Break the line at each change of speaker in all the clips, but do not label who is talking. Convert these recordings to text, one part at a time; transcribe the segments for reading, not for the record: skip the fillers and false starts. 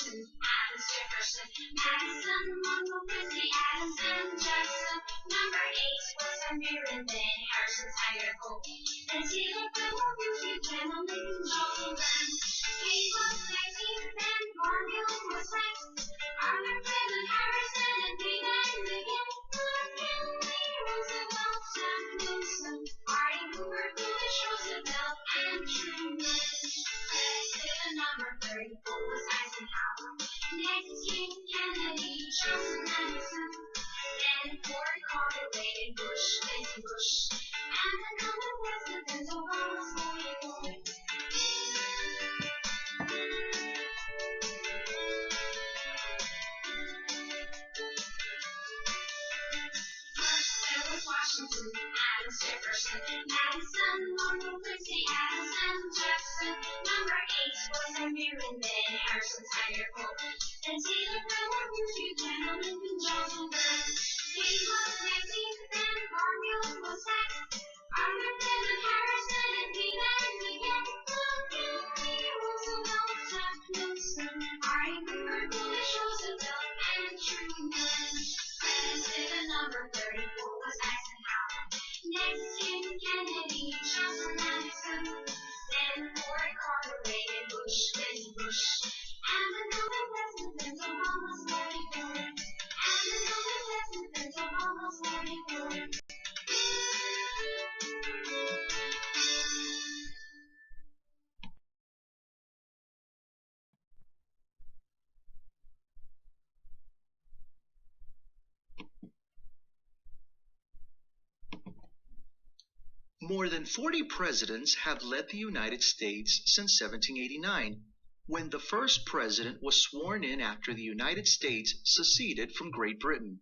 Washington, Adams, Jefferson, Madison, Monroe, Christie, Adams, and Jefferson. Number 8 was Van Buren, then Harrison, Tyler, Cole. Then Taylor, Fillmore, Roosevelt, Campbell, Lincoln, Johnson, then Hayes was 19th, then Garfield was next. Arthur, Clinton, Harrison, and Reagan again. McKinley, Roosevelt, Jefferson, Harding, Hoover, Coolidge, Roosevelt, and Truman. President number 34 was Eisenhower. Next came Kennedy, Johnson, Madison. Then Ford, Carter, Reagan, Bush, Nancy Bush. And the number president Obama, 44. First there was Washington, Adams, Jefferson, Madison, Monroe, Christie, Adams, and Jefferson. Number 8 was Van Buren, then Harrison, Tyler, Cole. Then Taylor, Fillmore, Roosevelt, Campbell, Lincoln, Johnson, then Hayes was 19th, then Garfield was next. Arthur, Clinton, Harrison, and Reagan again. McKinley, Roosevelt, Jefferson, Harding, Hoover, Coolidge, Roosevelt, and Truman. President number 34 was Eisenhower. Next came Kennedy, Johnson, Madison. Then Ford, Carter, Reagan, Bush, Nancy Bush. And the number president Obama, 44. And the number president Obama, 44.
More than 40 presidents have led the United States since 1789, when the first president was sworn in after the United States seceded from Great Britain.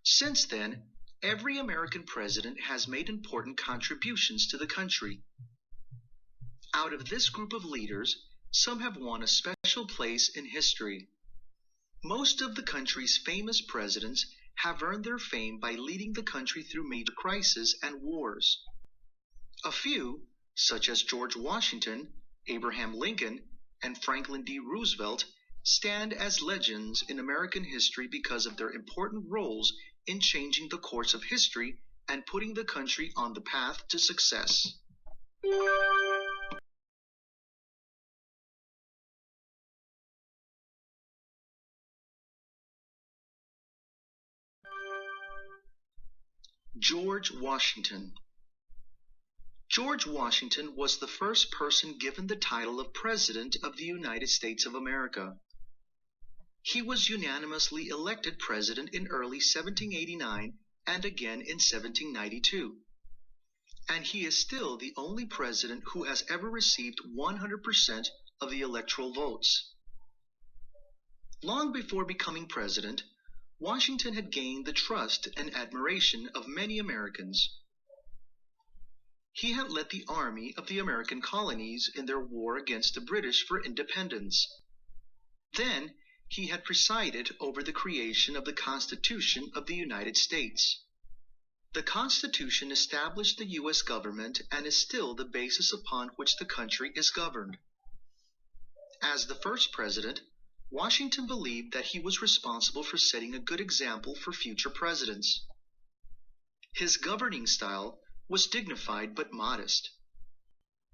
Since then, every American president has made important contributions to the country. Out of this group of leaders, some have won a special place in history. Most of the country's famous presidents have earned their fame by leading the country through major crises and wars. A few, such as George Washington, Abraham Lincoln, and Franklin D. Roosevelt, stand as legends in American history because of their important roles in changing the course of history and putting the country on the path to success. George Washington. George Washington was the first person given the title of President of the United States of America. He was unanimously elected president in early 1789 and again in 1792. And he is still the only president who has ever received 100% of the electoral votes. Long before becoming president, Washington had gained the trust and admiration of many Americans. He had led the army of the American colonies in their war against the British for independence. Then, he had presided over the creation of the Constitution of the United States. The Constitution established the U.S. government and is still the basis upon which the country is governed. As the first president, Washington believed that he was responsible for setting a good example for future presidents. His governing style was dignified but modest.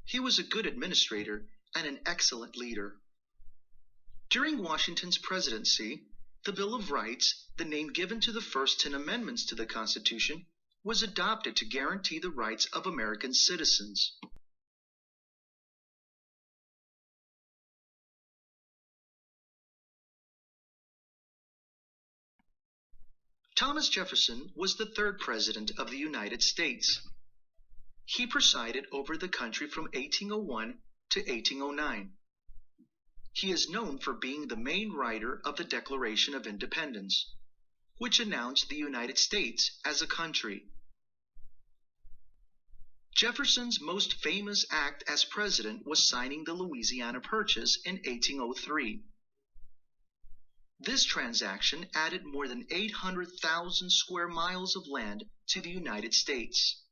He was a good administrator and an excellent leader. During Washington's presidency, the Bill of Rights, the name given to the first 10 amendments to the Constitution, was adopted to guarantee the rights of American citizens. Thomas Jefferson was the third president of the United States. He presided over the country from 1801 to 1809. He is known for being the main writer of the Declaration of Independence, which announced the United States as a country. Jefferson's most famous act as president was signing the Louisiana Purchase in 1803. This transaction added more than 800,000 square miles of land to the United States.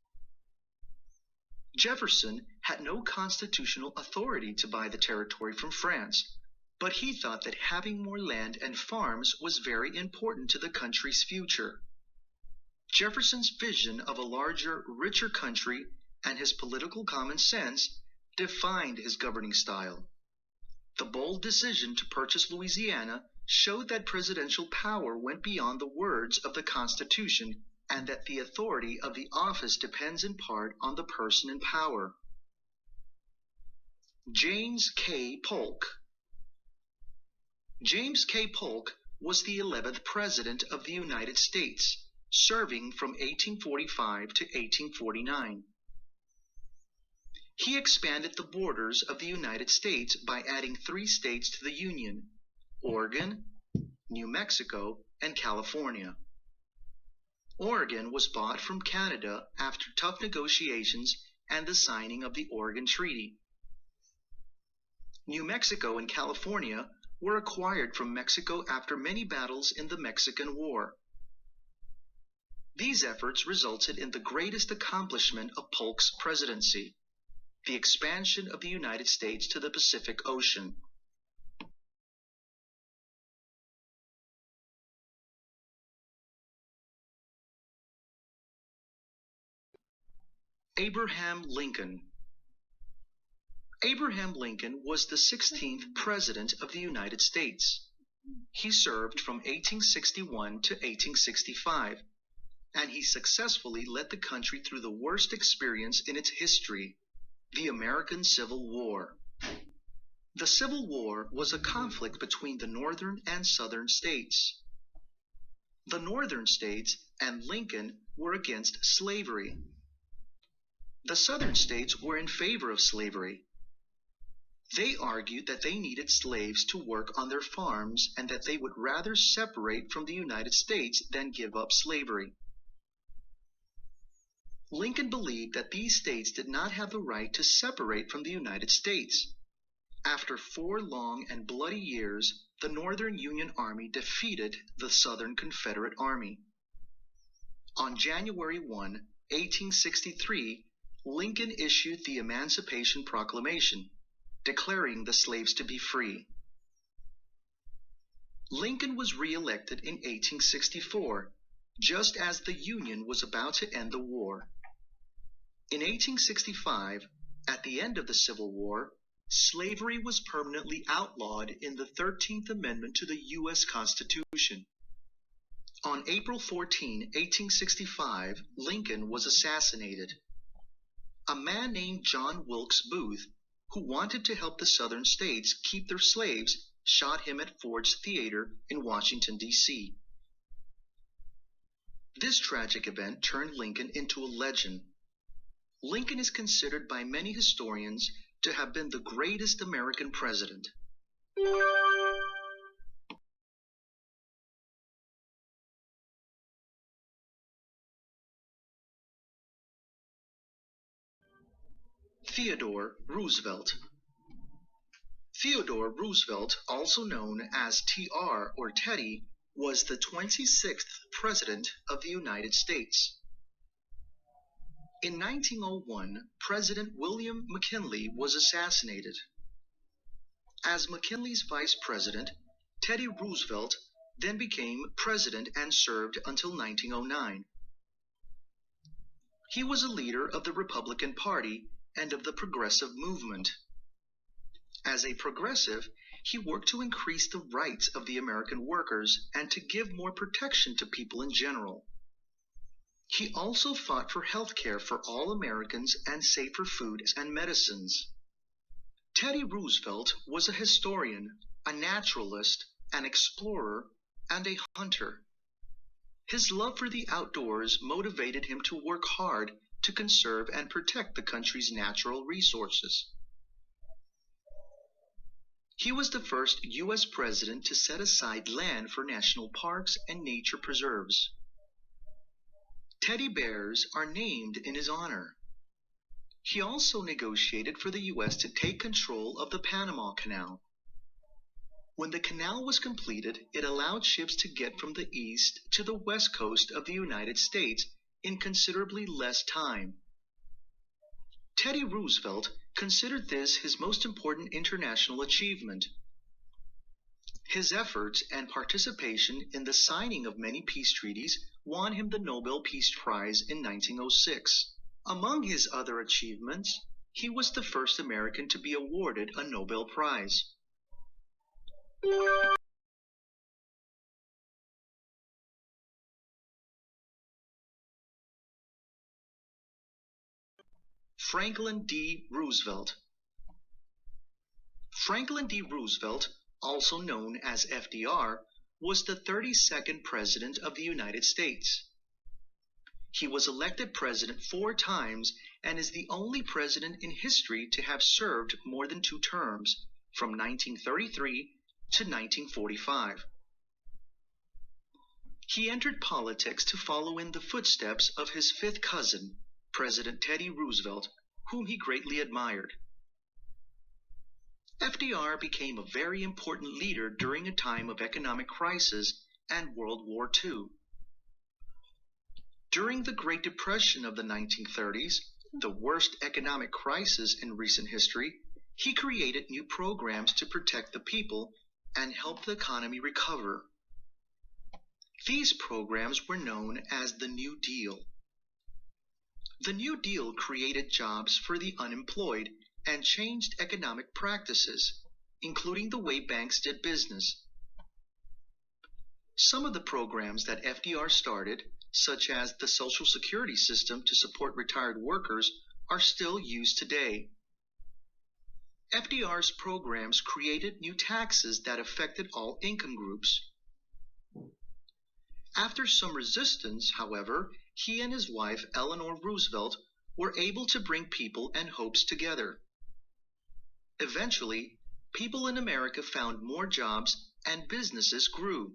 Jefferson had no constitutional authority to buy the territory from France, but he thought that having more land and farms was very important to the country's future. Jefferson's vision of a larger, richer country and his political common sense defined his governing style. The bold decision to purchase Louisiana showed that presidential power went beyond the words of the Constitution and that the authority of the office depends in part on the person in power. James K. Polk. James K. Polk was the 11th President of the United States, serving from 1845 to 1849. He expanded the borders of the United States by adding 3 states to the Union: Oregon, New Mexico, and California. Oregon was bought from Canada after tough negotiations and the signing of the Oregon Treaty. New Mexico and California were acquired from Mexico after many battles in the Mexican War. These efforts resulted in the greatest accomplishment of Polk's presidency: the expansion of the United States to the Pacific Ocean. Abraham Lincoln. Abraham Lincoln was the 16th President of the United States. He served from 1861 to 1865, and he successfully led the country through the worst experience in its history, the American Civil War. The Civil War was a conflict between the northern and southern states. The northern states and Lincoln were against slavery. The southern states were in favor of slavery. They argued that they needed slaves to work on their farms and that they would rather separate from the United States than give up slavery. Lincoln believed that these states did not have the right to separate from the United States. After 4 long and bloody years, the Northern Union Army defeated the Southern Confederate Army. On January 1, 1863, Lincoln issued the Emancipation Proclamation, declaring the slaves to be free. Lincoln was re-elected in 1864, just as the Union was about to end the war. In 1865, at the end of the Civil War, slavery was permanently outlawed in the 13th Amendment to the U.S. Constitution. On April 14, 1865, Lincoln was assassinated. A man named John Wilkes Booth, who wanted to help the southern states keep their slaves, shot him at Ford's Theater in Washington, D.C. This tragic event turned Lincoln into a legend. Lincoln is considered by many historians to have been the greatest American president. Theodore Roosevelt. Theodore Roosevelt, also known as TR or Teddy, was the 26th President of the United States. In 1901, President William McKinley was assassinated. As McKinley's vice president, Teddy Roosevelt then became president and served until 1909. He was a leader of the Republican Party and of the progressive movement. As a progressive, he worked to increase the rights of the American workers and to give more protection to people in general. He also fought for health care for all Americans and safer food and medicines. Teddy Roosevelt was a historian, a naturalist, an explorer, and a hunter. His love for the outdoors motivated him to work hard to conserve and protect the country's natural resources. He was the first U.S. president to set aside land for national parks and nature preserves. Teddy bears are named in his honor. He also negotiated for the U.S. to take control of the Panama Canal. When the canal was completed, it allowed ships to get from the east to the west coast of the United States in considerably less time. Teddy Roosevelt considered this his most important international achievement. His efforts and participation in the signing of many peace treaties won him the Nobel Peace Prize in 1906. Among his other achievements, he was the first American to be awarded a Nobel Prize. Franklin D. Roosevelt. Franklin D. Roosevelt, also known as FDR, was the 32nd President of the United States. He was elected president 4 times and is the only president in history to have served more than 2 terms, from 1933 to 1945. He entered politics to follow in the footsteps of his 5th cousin, President Teddy Roosevelt, whom he greatly admired. FDR became a very important leader during a time of economic crisis and World War II. During the Great Depression of the 1930s, the worst economic crisis in recent history, he created new programs to protect the people and help the economy recover. These programs were known as the New Deal. The New Deal created jobs for the unemployed and changed economic practices, including the way banks did business. Some of the programs that FDR started, such as the Social Security system to support retired workers, are still used today. FDR's programs created new taxes that affected all income groups. After some resistance, however, he and his wife Eleanor Roosevelt were able to bring people and hopes together. Eventually, people in America found more jobs and businesses grew.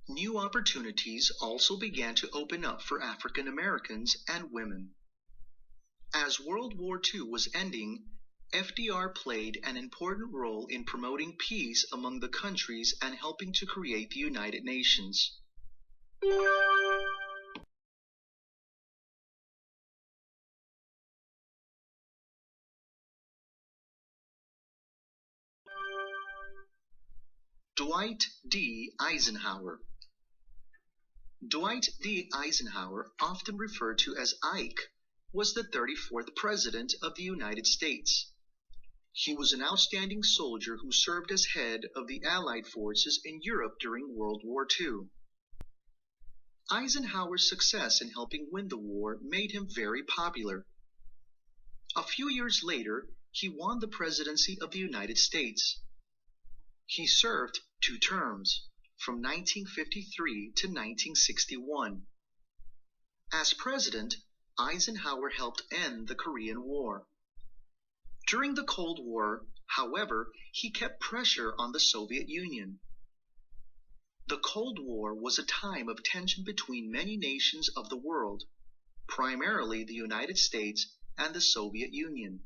New opportunities also began to open up for African Americans and women. As World War II was ending, FDR played an important role in promoting peace among the countries and helping to create the United Nations. Dwight D. Eisenhower. Dwight D. Eisenhower, often referred to as Ike, was the 34th President of the United States. He was an outstanding soldier who served as head of the Allied forces in Europe during World War II. Eisenhower's success in helping win the war made him very popular. A few years later, he won the presidency of the United States. He served 2 terms, from 1953 to 1961. As president, Eisenhower helped end the Korean War. During the Cold War, however, he kept pressure on the Soviet Union. The Cold War was a time of tension between many nations of the world, primarily the United States and the Soviet Union.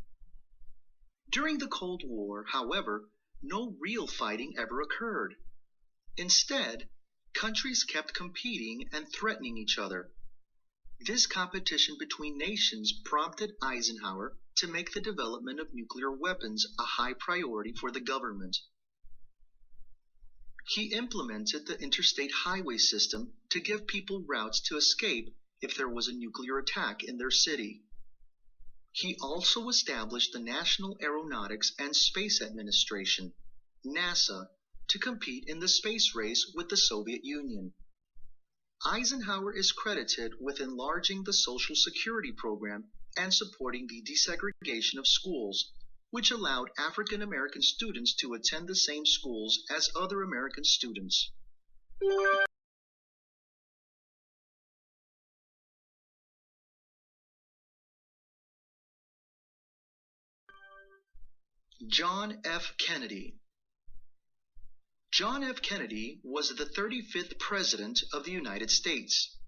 During the Cold War, however, no real fighting ever occurred. Instead, countries kept competing and threatening each other. This competition between nations prompted Eisenhower to make the development of nuclear weapons a high priority for the government. He implemented the interstate highway system to give people routes to escape if there was a nuclear attack in their city. He also established the National Aeronautics and Space Administration, NASA, to compete in the space race with the Soviet Union. Eisenhower is credited with enlarging the Social Security program and supporting the desegregation of schools, which allowed African American students to attend the same schools as other American students. John F. Kennedy. John F. Kennedy was the 35th President of the United States.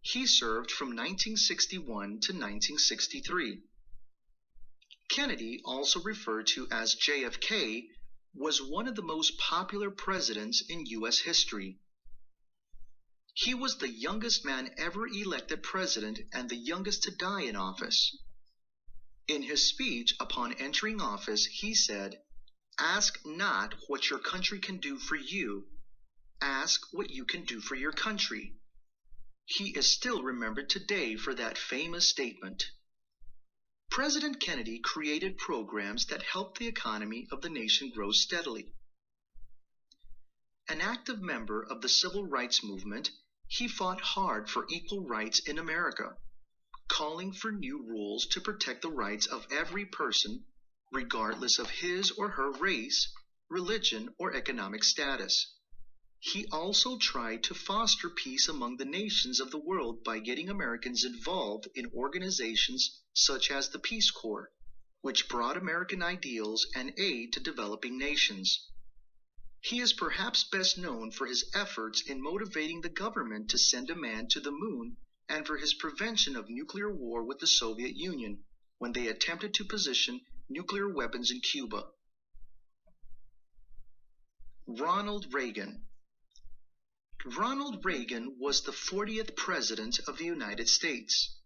He served from 1961 to 1963. Kennedy, also referred to as JFK, was one of the most popular presidents in U.S. history. He was the youngest man ever elected president and the youngest to die in office. In his speech upon entering office, he said, Ask not what your country can do for you. Ask what you can do for your country. He is still remembered today for that famous statement. President Kennedy created programs that helped the economy of the nation grow steadily. An active member of the civil rights movement, he fought hard for equal rights in America, calling for new rules to protect the rights of every person, regardless of his or her race, religion, or economic status. He also tried to foster peace among the nations of the world by getting Americans involved in organizations such as the Peace Corps, which brought American ideals and aid to developing nations. He is perhaps best known for his efforts in motivating the government to send a man to the moon and for his prevention of nuclear war with the Soviet Union when they attempted to position nuclear weapons in Cuba. Ronald Reagan. Ronald Reagan was the 40th President of the United States.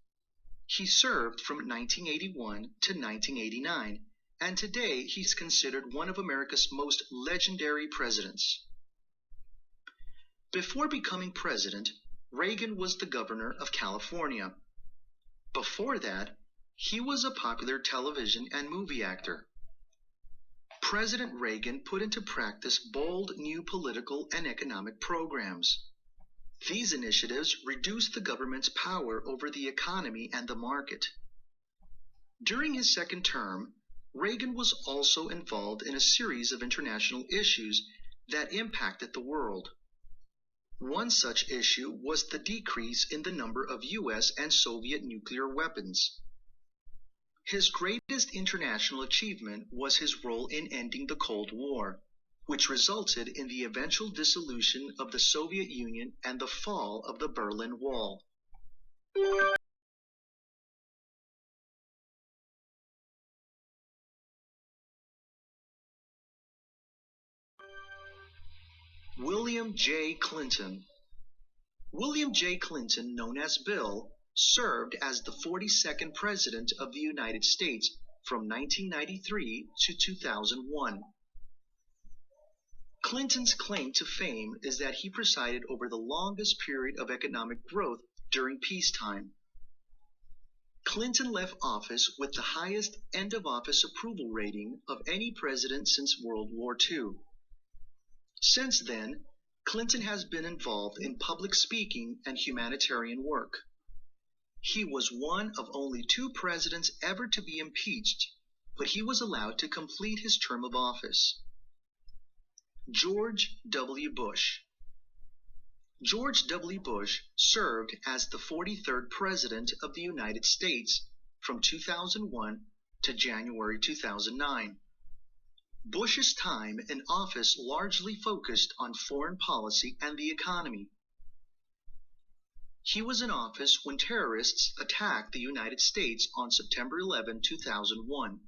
He served from 1981 to 1989, and today he's considered one of America's most legendary presidents. Before becoming president, Reagan was the governor of California. Before that, he was a popular television and movie actor. President Reagan put into practice bold new political and economic programs. These initiatives reduced the government's power over the economy and the market. During his second term, Reagan was also involved in a series of international issues that impacted the world. One such issue was the decrease in the number of U.S. and Soviet nuclear weapons. His greatest international achievement was his role in ending the Cold War, which resulted in the eventual dissolution of the Soviet Union and the fall of the Berlin Wall. William J. Clinton. William J. Clinton, known as Bill, served as the 42nd President of the United States from 1993 to 2001. Clinton's claim to fame is that he presided over the longest period of economic growth during peacetime. Clinton left office with the highest end-of-office approval rating of any president since World War II. Since then, Clinton has been involved in public speaking and humanitarian work. He was one of only 2 presidents ever to be impeached, but he was allowed to complete his term of office. George W. Bush. George W. Bush served as the 43rd President of the United States from 2001 to January 2009. Bush's time in office largely focused on foreign policy and the economy. He was in office when terrorists attacked the United States on September 11, 2001.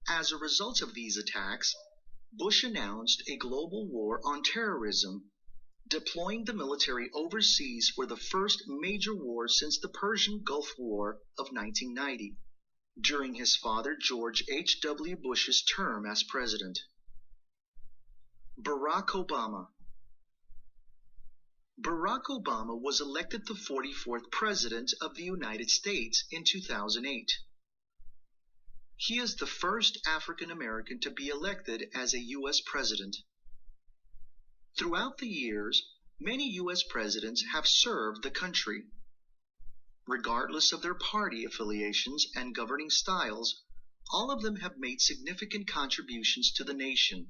As a result of these attacks, Bush announced a global war on terrorism, deploying the military overseas for the first major war since the Persian Gulf War of 1990, during his father George H.W. Bush's term as president. Barack Obama. Barack Obama was elected the 44th President of the United States in 2008. He is the first African American to be elected as a U.S. president. Throughout the years, many U.S. presidents have served the country. Regardless of their party affiliations and governing styles, all of them have made significant contributions to the nation.